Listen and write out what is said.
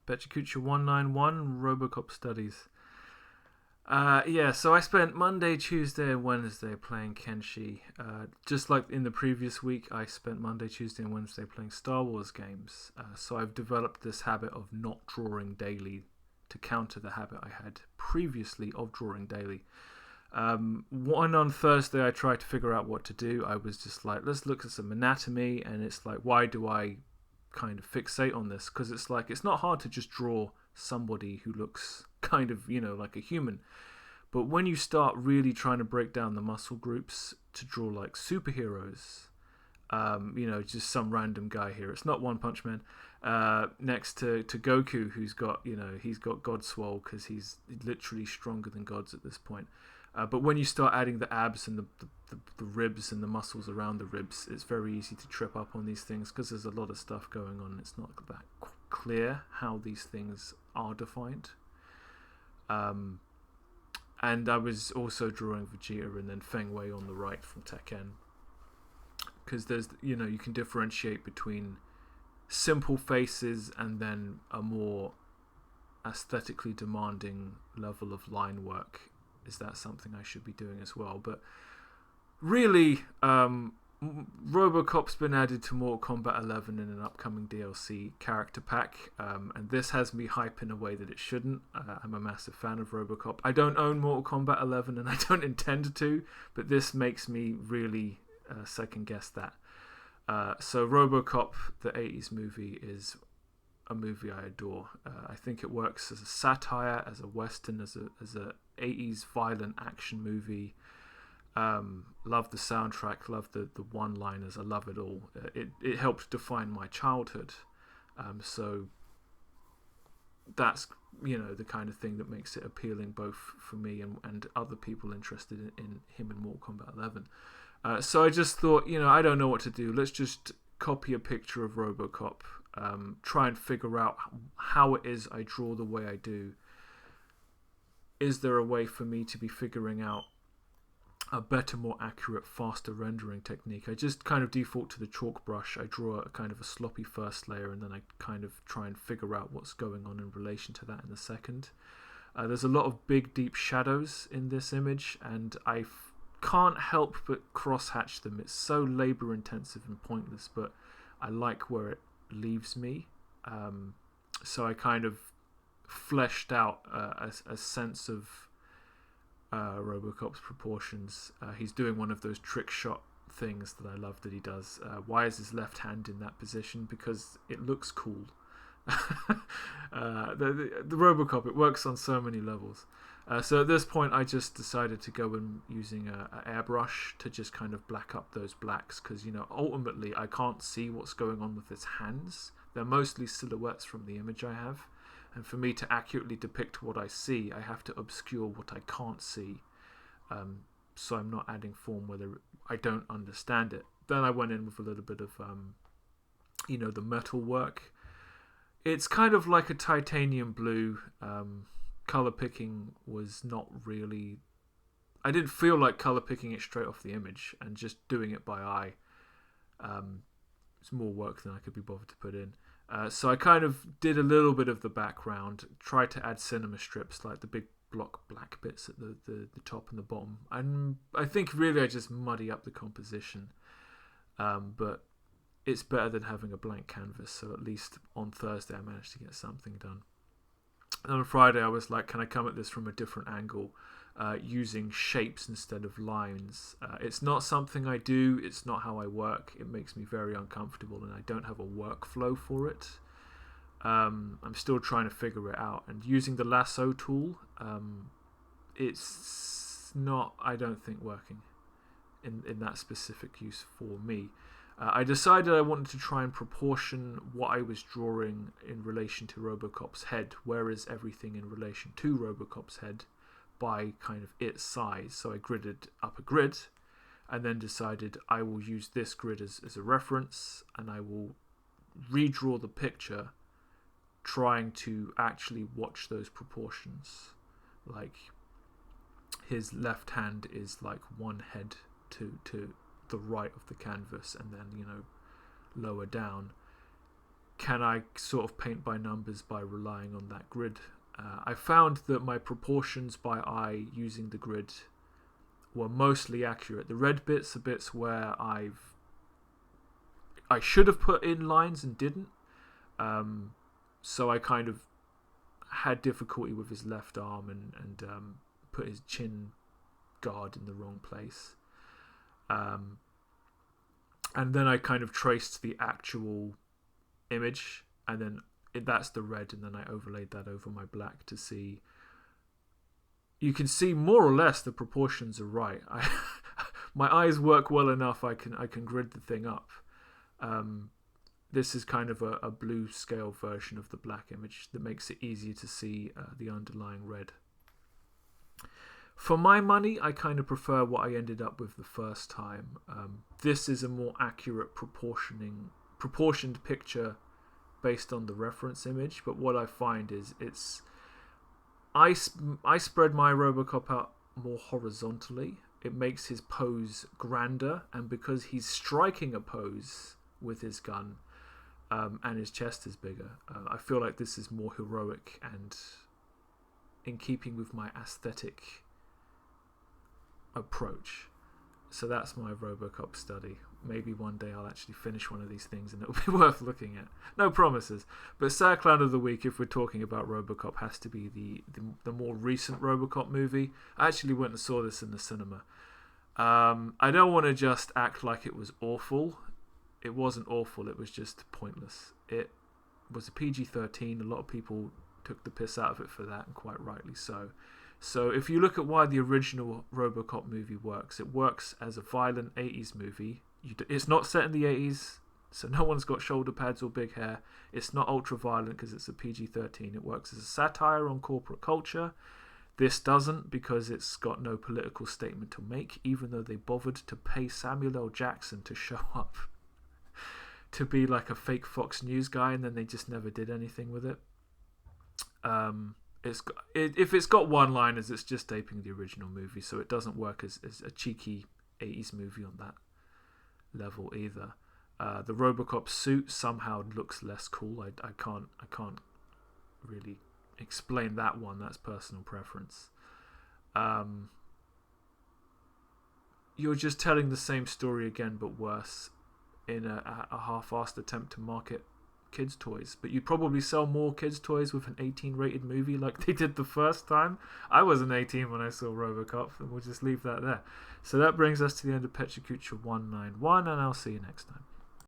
Pecha Kucha 191 Robocop Studies. So I spent Monday, Tuesday, and Wednesday playing Kenshi. Just like in the previous week, I spent Monday, Tuesday, and Wednesday playing Star Wars games. So I've developed this habit of not drawing daily to counter the habit I had previously of drawing daily. One on Thursday, I tried to figure out what to do. I was just like, let's look at some anatomy, and it's like, why do I kind of fixate on this? Because it's like, it's not hard to just draw somebody who looks kind of, like a human. But when you start really trying to break down the muscle groups to draw like superheroes, just some random guy here. It's not One Punch Man. Next to Goku, who's got, he's got God Swole because he's literally stronger than gods at this point. But when you start adding the abs and the ribs and the muscles around the ribs, it's very easy to trip up on these things because there's a lot of stuff going on. It's not that clear how these things are defined. And I was also drawing Vegeta and then Feng Wei on the right from Tekken. Because there's, you can differentiate between simple faces and then a more aesthetically demanding level of line work. Is that something I should be doing as well? But really, Robocop's been added to Mortal Kombat 11 in an upcoming DLC character pack, and this has me hype in a way that it shouldn't. I'm a massive fan of Robocop. I don't own Mortal Kombat 11 and I don't intend to, but this makes me really second guess that. So Robocop, the 80s movie, is a movie I adore. I think it works as a satire, as a western, as a 80s violent action movie. Love the soundtrack, love the one-liners, I love it all. It helped define my childhood. So that's, the kind of thing that makes it appealing both for me and other people interested in him in Mortal Kombat 11. So I just thought, I don't know what to do. Let's just copy a picture of Robocop, try and figure out how it is I draw the way I do. Is there a way for me to be figuring out a better, more accurate, faster rendering technique? I just kind of default to the chalk brush. I draw a kind of a sloppy first layer and then I kind of try and figure out what's going on in relation to that in the second. There's a lot of big, deep shadows in this image and I can't help but cross-hatch them. It's so labor-intensive and pointless, but I like where it leaves me. So I kind of fleshed out a sense of Robocop's proportions. He's doing one of those trick shot things that I love that he does. Why is his left hand in that position? Because it looks cool. The Robocop, it works on so many levels. So at this point I just decided to go in using an airbrush to just kind of black up those blacks because, ultimately I can't see what's going on with his hands. They're mostly silhouettes from the image I have. And for me to accurately depict what I see, I have to obscure what I can't see. So I'm not adding form whether I don't understand it. Then I went in with a little bit of, the metal work. It's kind of like a titanium blue. Color picking was not really... I didn't feel like color picking it straight off the image and just doing it by eye. It's more work than I could be bothered to put in. So I kind of did a little bit of the background, tried to add cinema strips like the big block black bits at the top and the bottom. And I think really I just muddy up the composition. But it's better than having a blank canvas, so at least on Thursday I managed to get something done. And on Friday I was like, can I come at this from a different angle, using shapes instead of lines? It's not something I do, it's not how I work. It makes me very uncomfortable and I don't have a workflow for it. I'm still trying to figure it out. And using the lasso tool, it's not, I don't think, working in that specific use for me. I decided I wanted to try and proportion what I was drawing in relation to Robocop's head. Where is everything in relation to Robocop's head by kind of its size? So I gridded up a grid and then decided I will use this grid as a reference and I will redraw the picture trying to actually watch those proportions. Like his left hand is like one head to the right of the canvas and then, lower down. can I sort of paint by numbers by relying on that grid? I found that my proportions by eye using the grid were mostly accurate. The red bits are bits where I should have put in lines and didn't. So I kind of had difficulty with his left arm and put his chin guard in the wrong place. And then I kind of traced the actual image, and then that's the red, and then I overlaid that over my black to see. You can see more or less the proportions are right. My eyes work well enough. I can grid the thing up. This is kind of a blue scale version of the black image that makes it easier to see the underlying red. For my money, I kind of prefer what I ended up with the first time. This is a more accurate proportioned picture based on the reference image, but what I find is I spread my Robocop out more horizontally. It makes his pose grander, and because he's striking a pose with his gun, and his chest is bigger, I feel like this is more heroic and in keeping with my aesthetic approach. So that's my Robocop study. Maybe one day I'll actually finish one of these things and it'll be worth looking at. No promises. But Sad Clown of the Week, if we're talking about Robocop, has to be the more recent Robocop movie. I actually went and saw this in the cinema. I don't want to just act like it was awful. It wasn't awful, it was just pointless. It was a PG-13. A lot of people took the piss out of it for that, and quite rightly so. So if you look at why the original Robocop movie works, it works as a violent 80s movie. It's not set in the 80s, so no one's got shoulder pads or big hair. It's not ultra-violent because it's a PG-13. It works as a satire on corporate culture. This doesn't, because it's got no political statement to make, even though they bothered to pay Samuel L. Jackson to show up to be like a fake Fox News guy, and then they just never did anything with it. If it's got one-liners, it's just aping the original movie, so it doesn't work as a cheeky 80s movie on that level either. The Robocop suit somehow looks less cool. I can't really explain that one. That's personal preference. You're just telling the same story again, but worse, in a half-assed attempt to market kids' toys. But you'd probably sell more kids' toys with an 18-rated movie like they did the first time. I wasn't 18 when I saw Robocop, and we'll just leave that there. So that brings us to the end of Pecha Kucha 191, and I'll see you next time.